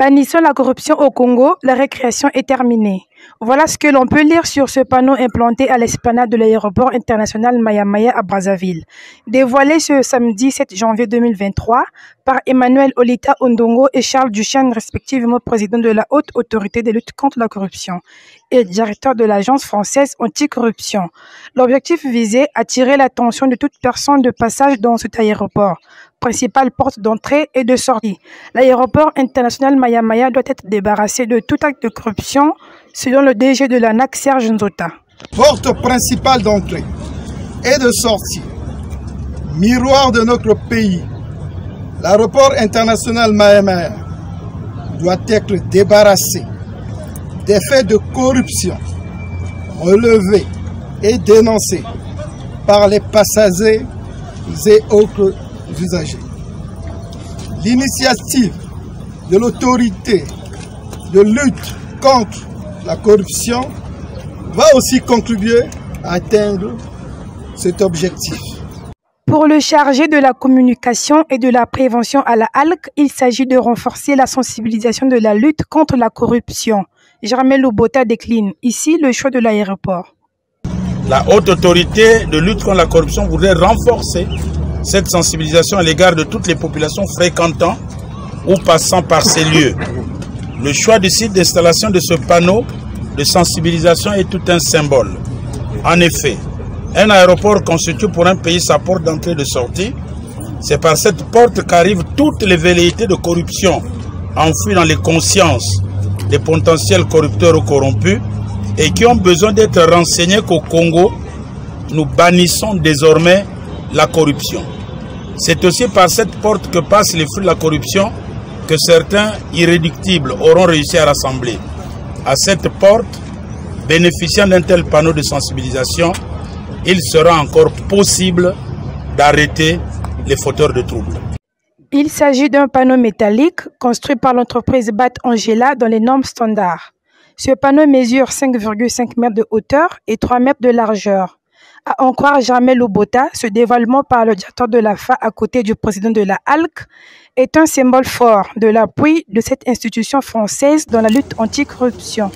Bannissons la corruption au Congo, la récréation est terminée. Voilà ce que l'on peut lire sur ce panneau implanté à l'esplanade de l'aéroport international Maya-Maya à Brazzaville. Dévoilé ce samedi 7 janvier 2023 par Emmanuel Olita Ondongo et Charles Duchesne, respectivement président de la Haute Autorité de lutte contre la corruption et directeur de l'Agence française anticorruption. L'objectif visait à attirer l'attention de toute personne de passage dans cet aéroport, principale porte d'entrée et de sortie. L'aéroport international Maya-Maya doit être débarrassé de tout acte de corruption, selon le DG de l'ANAC, Serge Nzota. Porte principale d'entrée et de sortie, miroir de notre pays, l'aéroport international Maya-Maya doit être débarrassé des faits de corruption relevés et dénoncés par les passagers et autres usagers. L'initiative de l'autorité de lutte contre la corruption va aussi contribuer à atteindre cet objectif. Pour le chargé de la communication et de la prévention à la HALC, il s'agit de renforcer la sensibilisation de la lutte contre la corruption. Jarmel Lobota décline ici le choix de l'aéroport. La haute autorité de lutte contre la corruption voudrait renforcer cette sensibilisation à l'égard de toutes les populations fréquentant ou passant par ces lieux. Le choix du site d'installation de ce panneau de sensibilisation est tout un symbole. En effet, un aéroport constitue pour un pays sa porte d'entrée et de sortie. C'est par cette porte qu'arrivent toutes les velléités de corruption enfouies dans les consciences des potentiels corrupteurs ou corrompus et qui ont besoin d'être renseignés qu'au Congo, nous bannissons désormais la corruption. C'est aussi par cette porte que passent les flux de la corruption que certains irréductibles auront réussi à rassembler. À cette porte, bénéficiant d'un tel panneau de sensibilisation, il sera encore possible d'arrêter les fauteurs de troubles. Il s'agit d'un panneau métallique construit par l'entreprise BAT Angela dans les normes standards. Ce panneau mesure 5,5 mètres de hauteur et 3 mètres de largeur. À en croire Jarmel Lobota, ce dévoilement par le directeur de l'AFA à côté du président de la HALC est un symbole fort de l'appui de cette institution française dans la lutte anticorruption.